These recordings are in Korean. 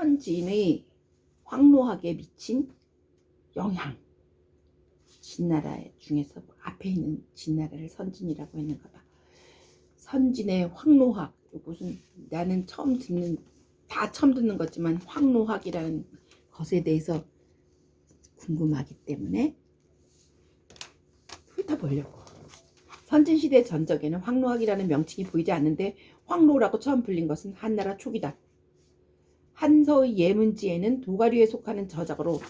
선진의 황노학에 미친 영향. 진나라 중에서 앞에 있는 진나라를 선진이라고 했는가 봐. 선진의 황노학. 무슨 나는 처음 듣는 거지만 황노학이라는 것에 대해서 궁금하기 때문에 훑어보려고. 선진시대 전적에는 황노학이라는 명칭이 보이지 않는데 황노라고 처음 불린 것은 한나라 초기다. 한서의 예문지에는 도가류에 속하는 저작으로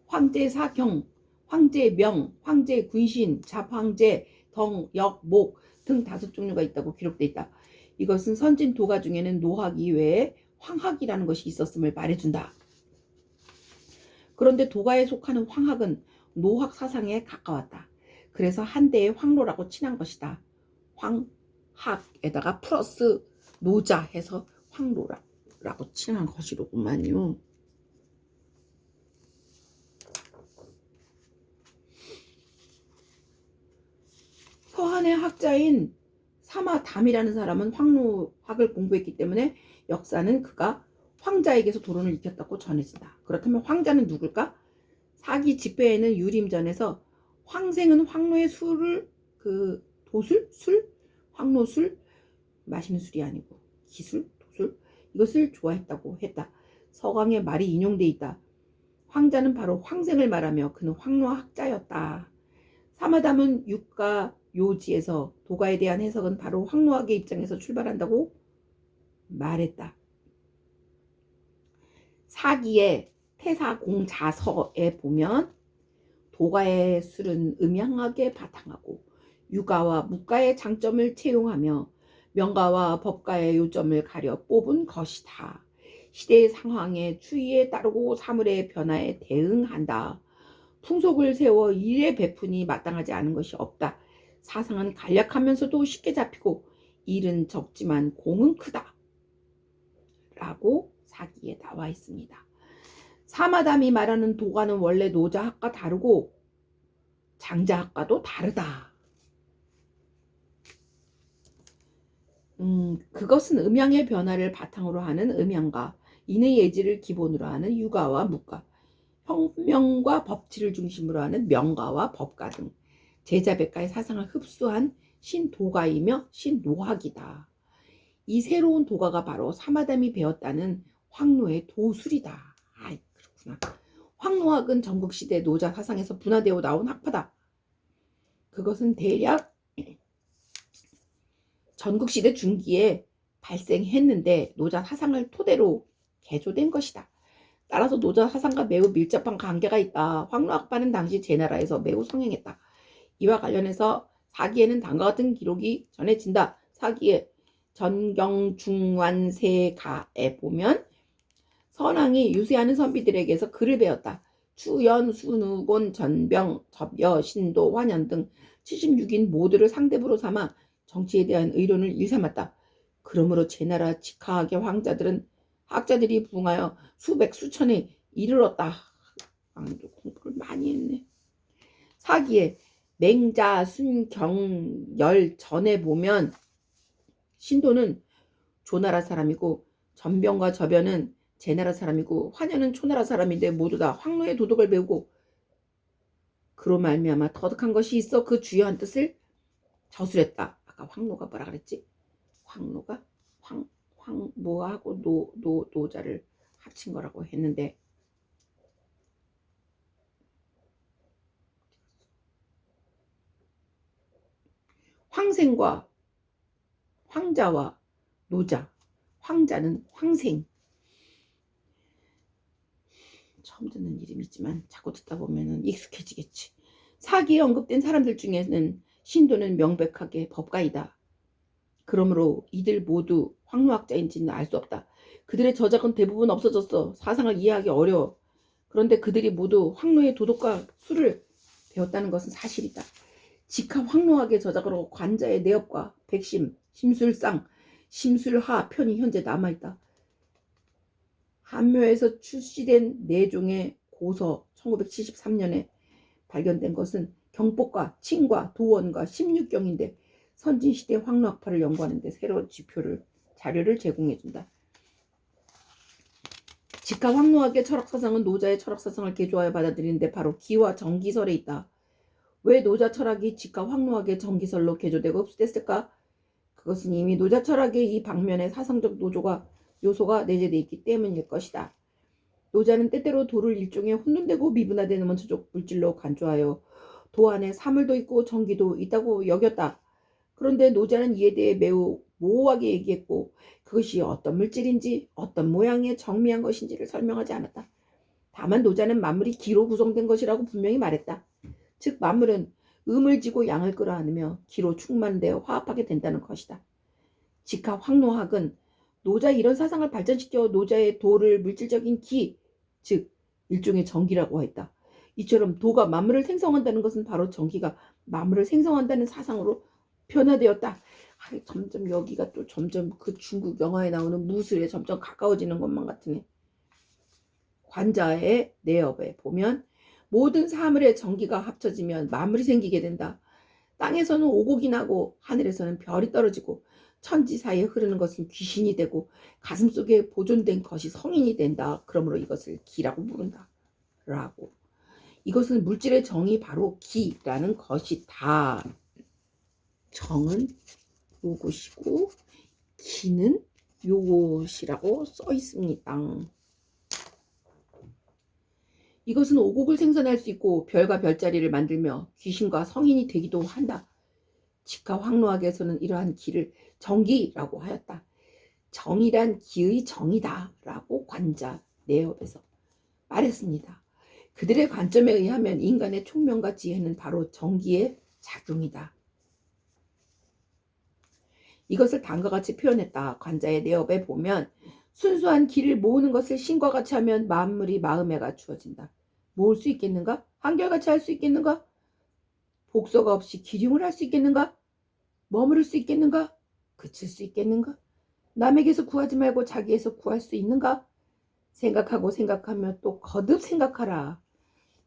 황제사경, 황제명, 황제군신, 잡황제, 덩, 역, 목 등 5종류가 있다고 기록되어 있다. 이것은 선진 도가 중에는 노학 이외에 황학이라는 것이 있었음을 말해준다. 그런데 도가에 속하는 황학은 노학 사상에 가까웠다. 그래서 한때의 황노라고 칭한 것이다. 황학에다가 플러스 노자 해서 황노라고 칭한 것이로구만요. 서한의 학자인 사마담이라는 사람은 황노학을 공부했기 때문에 역사는 그가 황자에게서 도론을 익혔다고 전해진다. 그렇다면 황자는 누굴까? 사기 집회에는 유림전에서 황생은 황노의 술을 도술? 술? 황노술? 마시는 술이 아니고 기술? 도술? 이것을 좋아했다고 했다. 서강의 말이 인용돼 있다. 황자는 바로 황생을 말하며 그는 황노학자였다. 사마담은 육가 요지에서 도가에 대한 해석은 바로 황노학의 입장에서 출발한다고 말했다. 사기의 태사공자서에 보면 도가의 술은 음양학에 바탕하고 유가와 묵가의 장점을 채용하며 명가와 법가의 요점을 가려 뽑은 것이다. 시대의 상황에 추이에 따르고 사물의 변화에 대응한다. 풍속을 세워 일에 베푼이 마땅하지 않은 것이 없다. 사상은 간략하면서도 쉽게 잡히고 일은 적지만 공은 크다. 라고 사기에 나와 있습니다. 사마담이 말하는 도가는 원래 노자학과 다르고 장자학과도 다르다. 그것은 음양의 변화를 바탕으로 하는 음양가, 인의 예지를 기본으로 하는 유가와 묵가, 혁명과 법치를 중심으로 하는 명가와 법가 등 제자백가의 사상을 흡수한 신도가이며 신노학이다. 이 새로운 도가가 바로 사마담이 배웠다는 황노의 도술이다. 아이, 그렇구나. 황노학은 전국시대 노자 사상에서 분화되어 나온 학파다. 그것은 대략 전국시대 중기에 발생했는데 노자 사상을 토대로 개조된 것이다. 따라서 노자 사상과 매우 밀접한 관계가 있다. 황노학파는 당시 제나라에서 매우 성행했다. 이와 관련해서 사기에는 다음과 같은 기록이 전해진다. 사기의 전경중완세가에 보면 선왕이 유세하는 선비들에게서 글을 배웠다. 추연, 순우곤, 전병, 접여, 신도, 환연 등 76인 모두를 상대부로 삼아 정치에 대한 의론을 일삼았다. 그러므로 제나라 직하학의 학자들이 부응하여 수백 수천에 이르렀다. 공부를 많이 했네. 사기에 맹자, 순, 열 전에 보면 신도는 조나라 사람이고 전병과 접여는 제나라 사람이고 환연은 초나라 사람인데 모두 다 황노의 도덕을 배우고 그로 말미암아 터득한 것이 있어 그 주요한 뜻을 저술했다. 아까 황노가 뭐라 그랬지? 황노가 뭐하고 노자를 합친 거라고 했는데 황생과 황자와 노자, 황자는 황생. 처음 듣는 이름이지만 자꾸 듣다 보면 익숙해지겠지. 사기에 언급된 사람들 중에는 신도는 명백하게 법가이다. 그러므로 이들 모두 황노학자인지는 알 수 없다. 그들의 저작은 대부분 없어졌어. 사상을 이해하기 어려워. 그런데 그들이 모두 황노의 도덕과 수를 배웠다는 것은 사실이다. 직하 황노학의 저작으로 관자의 내업과 백심, 심술상, 심술하 편이 현재 남아있다. 한묘에서 출시된 내종의 고서 1973년에 발견된 것은 경복과 칭과 도원과 16경인데 선진시대 황노학파를 연구하는 데 새로운 자료를 제공해준다. 직하 황노학의 철학사상은 노자의 철학사상을 개조하여 받아들이는데 바로 기와 정기설에 있다. 왜 노자 철학이 직하 황노학의 정기설로 개조되고 흡수됐을까? 그것은 이미 노자 철학의 이 방면에 사상적 요소가 내재되어 있기 때문일 것이다. 노자는 때때로 도를 일종의 혼돈되고 미분화되는 원초적 물질로 간주하여 도 안에 사물도 있고 전기도 있다고 여겼다. 그런데 노자는 이에 대해 매우 모호하게 얘기했고 그것이 어떤 물질인지 어떤 모양의 정미한 것인지를 설명하지 않았다. 다만 노자는 만물이 기로 구성된 것이라고 분명히 말했다. 즉 만물은 음을 지고 양을 끌어안으며 기로 충만되어 화합하게 된다는 것이다. 직하 황노학은 노자 이런 사상을 발전시켜 노자의 도를 물질적인 기, 즉 일종의 전기라고 했다. 이처럼 도가 만물을 생성한다는 것은 바로 전기가 만물을 생성한다는 사상으로 변화되었다. 점점 여기가 또 점점 그 중국 영화에 나오는 무술에 점점 가까워지는 것만 같으네. 관자의 내업에 보면 모든 사물의 전기가 합쳐지면 만물이 생기게 된다. 땅에서는 오곡이 나고 하늘에서는 별이 떨어지고 천지 사이에 흐르는 것은 귀신이 되고 가슴속에 보존된 것이 성인이 된다. 그러므로 이것을 기라고 부른다. 라고. 이것은 물질의 정이 바로 기라는 것이다. 정은 요것이고 기는 요것이라고 써 있습니다. 이것은 오곡을 생산할 수 있고 별과 별자리를 만들며 귀신과 성인이 되기도 한다. 직하 황노학에서는 이러한 기를 정기라고 하였다. 정이란 기의 정이다 라고 관자 내업에서 말했습니다. 그들의 관점에 의하면 인간의 총명과 지혜는 바로 정기의 작용이다. 이것을 다음과 같이 표현했다. 관자의 내업에 보면 순수한 기를 모으는 것을 신과 같이 하면 만물이 마음에 갖추어진다. 모을 수 있겠는가? 한결같이 할 수 있겠는가? 복서가 없이 기륭을 할 수 있겠는가? 머무를 수 있겠는가? 그칠 수 있겠는가? 남에게서 구하지 말고 자기에서 구할 수 있는가? 생각하고 생각하며 또 거듭 생각하라.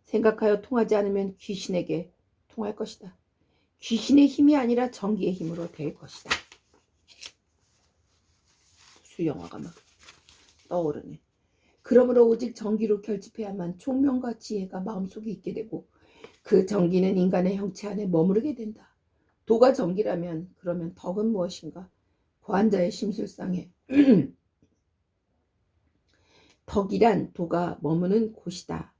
생각하여 통하지 않으면 귀신에게 통할 것이다. 귀신의 힘이 아니라 정기의 힘으로 될 것이다. 수영화가 막 떠오르네. 그러므로 오직 정기로 결집해야만 총명과 지혜가 마음속에 있게 되고 그 정기는 인간의 형체 안에 머무르게 된다. 도가 정기라면 그러면 덕은 무엇인가? 관자의 심술상에 덕이란 도가 머무는 곳이다.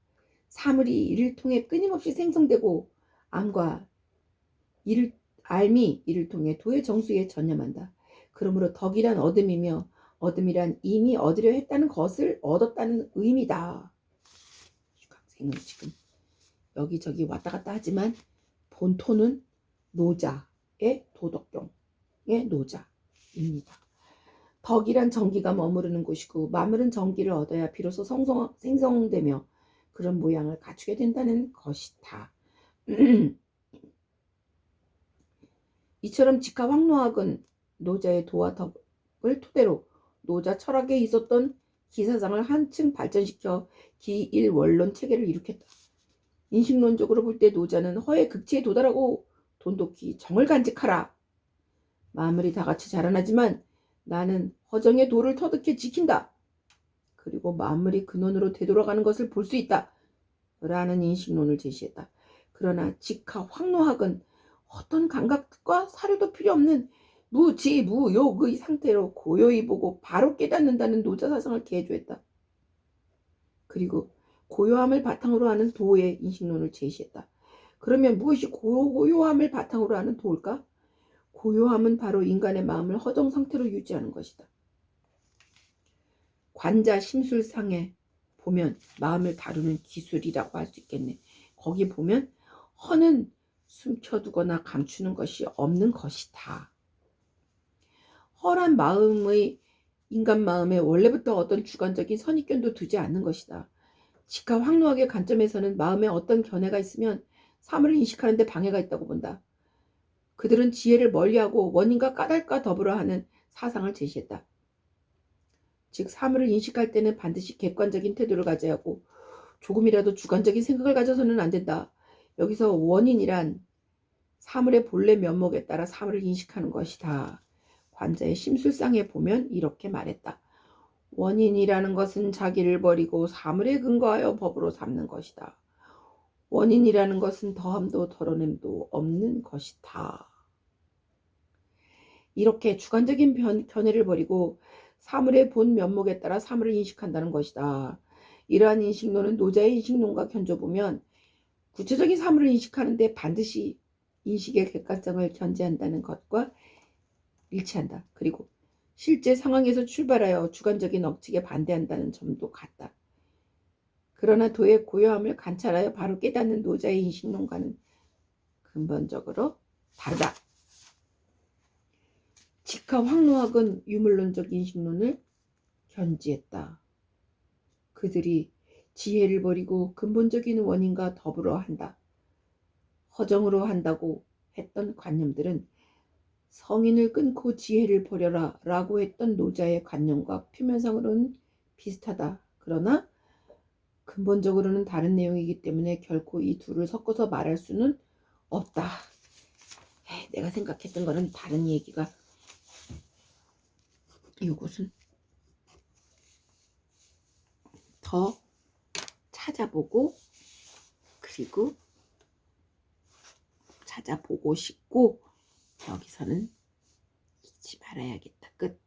사물이 이를 통해 끊임없이 생성되고 알미 이를 통해 도의 정수에 전념한다. 그러므로 덕이란 얻음이며 얻음이란 이미 얻으려 했다는 것을 얻었다는 의미다. 학생은 지금 여기저기 왔다 갔다 하지만 본토는 노자의 도덕경의 노자입니다. 덕이란 정기가 머무르는 곳이고 만물은 정기를 얻어야 비로소 생성되며 그런 모양을 갖추게 된다는 것이다. 이처럼 직하 황노학은 노자의 도와 덕을 토대로 노자 철학에 있었던 기사상을 한층 발전시켜 기일원론 체계를 일으켰다. 인식론적으로 볼 때 노자는 허의 극치에 도달하고 돈독히 정을 간직하라. 만물이 다 같이 자라나지만 나는 허정의 도를 터득해 지킨다. 그리고 만물이 근원으로 되돌아가는 것을 볼 수 있다. 라는 인식론을 제시했다. 그러나 직하 황노학은 어떤 감각과 사료도 필요 없는 무지무욕의 상태로 고요히 보고 바로 깨닫는다는 노자 사상을 개조했다. 그리고 고요함을 바탕으로 하는 도의 인식론을 제시했다. 그러면 무엇이 고요함을 바탕으로 하는 도일까? 고요함은 바로 인간의 마음을 허정 상태로 유지하는 것이다. 관자 심술상에 보면 마음을 다루는 기술이라고 할 수 있겠네. 거기 보면 허는 숨겨두거나 감추는 것이 없는 것이다. 허란 마음의 인간 마음에 원래부터 어떤 주관적인 선입견도 두지 않는 것이다. 직하 황노학의 관점에서는 마음에 어떤 견해가 있으면 사물을 인식하는 데 방해가 있다고 본다. 그들은 지혜를 멀리하고 원인과 까닭과 더불어 하는 사상을 제시했다. 즉 사물을 인식할 때는 반드시 객관적인 태도를 가져야 하고 조금이라도 주관적인 생각을 가져서는 안 된다. 여기서 원인이란 사물의 본래 면목에 따라 사물을 인식하는 것이다. 관자의 심술상에 보면 이렇게 말했다. 원인이라는 것은 자기를 버리고 사물에 근거하여 법으로 삼는 것이다. 원인이라는 것은 더함도 덜어냄도 없는 것이다. 이렇게 주관적인 견해를 버리고 사물의 본 면목에 따라 사물을 인식한다는 것이다. 이러한 인식론은 노자의 인식론과 견줘보면 구체적인 사물을 인식하는데 반드시 인식의 객관성을 견제한다는 것과 일치한다. 그리고 실제 상황에서 출발하여 주관적인 억측에 반대한다는 점도 같다. 그러나 도의 고요함을 관찰하여 바로 깨닫는 노자의 인식론과는 근본적으로 다르다. 직하 황노학은 유물론적 인식론을 견지했다. 그들이 지혜를 버리고 근본적인 원인과 더불어 한다. 허정으로 한다고 했던 관념들은 성인을 끊고 지혜를 버려라 라고 했던 노자의 관념과 표면상으로는 비슷하다. 그러나 근본적으로는 다른 내용이기 때문에 결코 이 둘을 섞어서 말할 수는 없다. 내가 생각했던 거는 다른 얘기가 이것은 더 찾아보고 그리고 찾아보고 싶고 여기서는 잊지 말아야겠다. 끝.